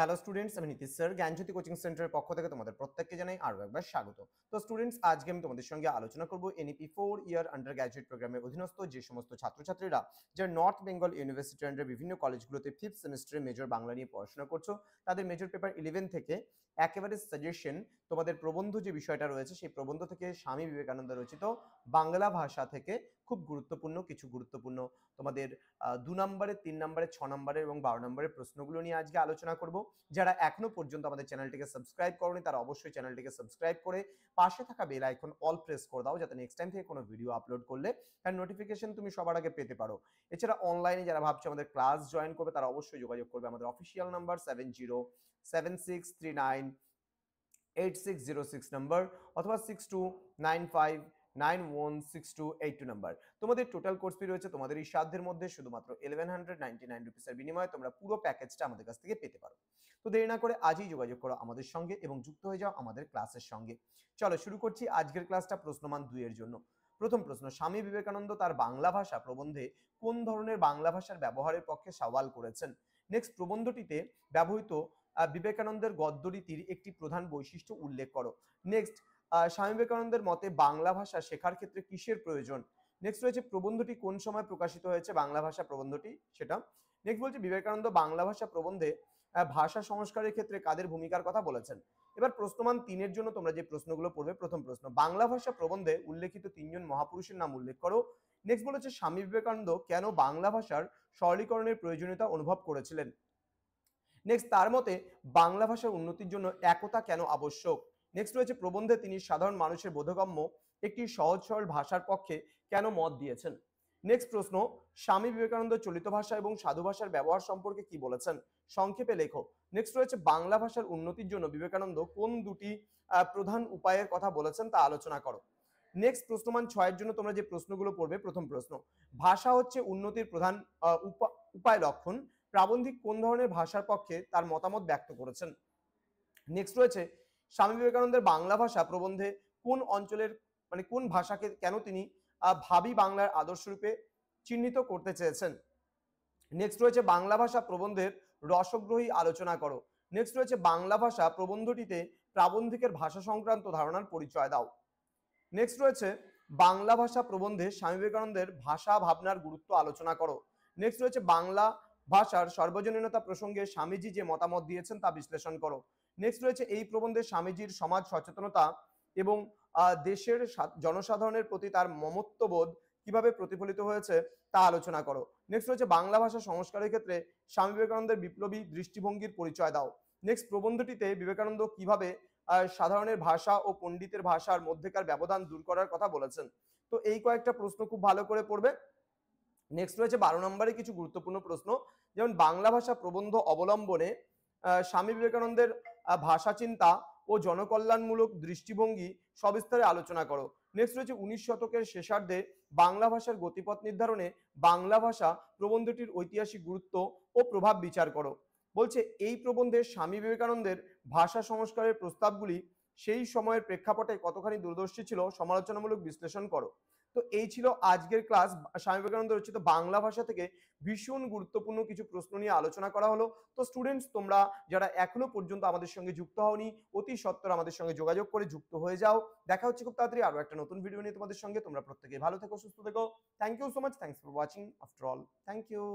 Hello students, আমি Nitish sir জ্ঞানজ্যোতি coaching সেন্টারের পক্ষ থেকে তোমাদের প্রত্যেককে জানাই আরও একবার স্বাগত। তো স্টুডেন্টস, আজকে আমি তোমাদের সঙ্গে আলোচনা করব এনইপি 4 ইয়ার আন্ডার গ্র্যাজুয়েট প্রোগ্রামের অধীনস্থ যে সমস্ত ছাত্রছাত্রীরা যারা নর্থ বেঙ্গল ইউনিভার্সিটি আন্ডার বিভিন্ন কলেজগুলোতে 5th সেমিস্টারে মেজর বাংলা নিয়ে পড়াশোনা করছো, তাদের মেজর পেপার 11 থেকে একেবারে সাজেশন তোমাদের প্রবন্ধ যে বিষয়টা রয়েছে সেই প্রবন্ধ থেকে স্বামী বিবেকানন্দ রচিত বাংলা ভাষা থেকে খুব গুরুত্বপূর্ণ তোমাদের 2 নম্বরের, 3 নম্বরের, 6 নম্বরের এবং 12 নম্বরের প্রশ্নগুলো নিয়ে আজকে আলোচনা করব। যারা এখনো পর্যন্ত আমাদের চ্যানেলটিকে সাবস্ক্রাইব করোনি তারা অবশ্যই চ্যানেলটিকে সাবস্ক্রাইব করে পাশে থাকা বেল আইকন অল প্রেস করে দাও, যাতে নেক্সট টাইম থেকে কোনো ভিডিও আপলোড করলে তার নোটিফিকেশন তুমি সবার আগে পেতে পারো। এছাড়া অনলাইনে যারা ভাবছো আমাদের ক্লাস জয়েন করবে তারা অবশ্যই যোগাযোগ করবে আমাদের অফিসিয়াল নাম্বার 7076398606 নাম্বার অথবা 6295916282 নাম্বার। তোমাদের টোটাল কোর্স ফি রয়েছে তোমাদের এই সাধ্যের মধ্যে শুধুমাত্র 1199 রুপিসের বিনিময়ে তোমরা পুরো প্যাকেজটা আমাদের কাছ থেকে পেতে পারো। তো দেরি না করে আজই যোগাযোগ করো আমাদের সঙ্গে এবং যুক্ত হয়ে যাও আমাদের ক্লাসের সঙ্গে। চলো শুরু করছি আজকের ক্লাসটা প্রশ্নমান 2 এর জন্য। প্রথম প্রশ্ন, স্বামী বিবেকানন্দ তার বাংলা ভাষা প্রবন্ধে কোন ধরনের বাংলা ভাষার ব্যবহারের পক্ষে সওয়াল করেছেন? নেক্সট, প্রবন্ধটিতে ব্যবহৃত বিবেকানন্দের গদ্যরীতির একটি প্রধান বৈশিষ্ট্য উল্লেখ করো। নেক্সট, স্বামী বিবেকানন্দের মতে বাংলা ভাষা শেখার ক্ষেত্রে কিসের প্রয়োজন? নেক্সট রয়েছে প্রবন্ধটি কোন সময় প্রকাশিত হয়েছে বাংলা ভাষা প্রবন্ধটি সেটা। নেক্সট বলছে বিবেকানন্দ বাংলা ভাষা প্রবন্ধে ভাষা সংস্কারের ক্ষেত্রে কাদের ভূমিকার কথা বলেছেন? এবার প্রশ্নমান 3 এর জন্য তোমরা যে প্রশ্নগুলো পড়বে, প্রথম প্রশ্ন, বাংলা ভাষা প্রবন্ধে উল্লেখিত 3 জন মহাপুরুষের নাম উল্লেখ করো। নেক্সট বলেছে স্বামী বিবেকানন্দ কেন বাংলা ভাষার সরলীকরণের প্রয়োজনীয়তা অনুভব করেছিলেন? নেক্সট, তার মতে বাংলা ভাষার উন্নতির জন্য একতা কেন আবশ্যক? নেক্সট রয়েছে প্রবন্ধে তিনি সাধারণ মানুষের বোধগম্য একটি সহজ সরল ভাষার পক্ষে কেন মত দিয়েছেন? নেক্সট প্রশ্ন, স্বামী বিবেকানন্দ চলিত ভাষা এবং সাধু ভাষার ব্যবহার সম্পর্কে কি বলেছেন? সংক্ষেপে লেখো। নেক্সট রয়েছে বাংলা ভাষার উন্নতির জন্য বিবেকানন্দ কোন দুটি প্রধান উপায়ের কথা বলেছেন তা আলোচনা করো। নেক্সট প্রশ্নমান 6 এর জন্য তোমরা যে প্রশ্নগুলো পড়বে, প্রথম প্রশ্ন, ভাষা হচ্ছে উন্নতির প্রধান উপায় লক্ষণ, প্রাবন্ধিক কোন ধরনের ভাষার পক্ষে তার মতামত ব্যক্ত করেছেন? নেক্সট রয়েছে স্বামী বিবেকানন্দের বাংলা ভাষা প্রবন্ধে কোন অঞ্চলের কোন ভাষাকে কেন তিনি ভাবি বাংলার আদর্শ রূপে চিহ্নিত করতে চেয়েছেন? নেক্সট রয়েছে বাংলা ভাষা প্রবন্ধের রসগ্রহী আলোচনা করো। নেক্সট রয়েছে বাংলা ভাষা প্রবন্ধটিতে প্রাবন্ধিকের ভাষা সংক্রান্ত ধারণার পরিচয় দাও। নেক্সট রয়েছে বাংলা ভাষা প্রবন্ধে স্বামী বিবেকানন্দের ভাষা ভাবনার গুরুত্ব আলোচনা করো। নেক্সট রয়েছে বাংলা ভাষার সর্বজনীনতা প্রসঙ্গে স্বামীজি যে মতামত দিয়েছেন তা বিশ্লেষণ করো। নেক্সট রয়েছে এই প্রবন্ধে স্বামীজির সমাজ সচেতনতা এবং দেশের জনসাধারণের প্রতি তার মমত্ববোধ কিভাবে প্রতিফলিত হয়েছে তা আলোচনা করো। নেক্সট রয়েছে বাংলা ভাষা সংস্কারের ক্ষেত্রে স্বামী বিবেকানন্দের বিপ্লবী দৃষ্টিভঙ্গির পরিচয় দাও। নেক্সট, প্রবন্ধটিতে বিবেকানন্দ কিভাবে সাধারণের ভাষা ও পণ্ডিতের ভাষার মধ্যেকার ব্যবধান দূর করার কথা বলেছেন? তো এই কয়েকটা প্রশ্ন খুব ভালো করে পড়বে। নেক্সট রয়েছে 12 নম্বরে কিছু গুরুত্বপূর্ণ প্রশ্ন, যেমন বাংলা ভাষা প্রবন্ধ অবলম্বনে স্বামী বিবেকানন্দের ভাষা চিন্তা ও জনকল্যাণমূলক দৃষ্টিভঙ্গি সবিস্তারে আলোচনা করো। নেক্সট রয়েছে 19 শতকের শেষার্ধে বাংলা ভাষার গতিপথ নির্ধারণে বাংলা ভাষা প্রবন্ধটির ঐতিহাসিক গুরুত্ব ও প্রভাব বিচার করো। বলছে এই প্রবন্ধে স্বামী বিবেকানন্দের ভাষা সংস্কারের প্রস্তাবগুলি সেই সময়ের প্রেক্ষাপটে কতখানি দূরদর্শী ছিল সমালোচনামূলক বিশ্লেষণ করো। তো এই ছিল আজকের ক্লাস। স্বামী বিবেকানন্দ রচিত বাংলা ভাষা থেকে ভীষণ গুরুত্বপূর্ণ কিছু প্রশ্ন নিয়ে আলোচনা করা হলো। তো স্টুডেন্টস, তোমরা যারা এখনো পর্যন্ত আমাদের সঙ্গে যুক্ত হওনি অতি সত্বর আমাদের সঙ্গে যোগাযোগ করে যুক্ত হয়ে যাও। দেখা হচ্ছে খুব তাড়াতাড়ি আরো একটা নতুন ভিডিও নিয়ে তোমাদের সঙ্গে। তোমরা প্রত্যেকেই ভালো থেকো, সুস্থ থেকো। Thank you so much. Thanks for watching after all. Thank you.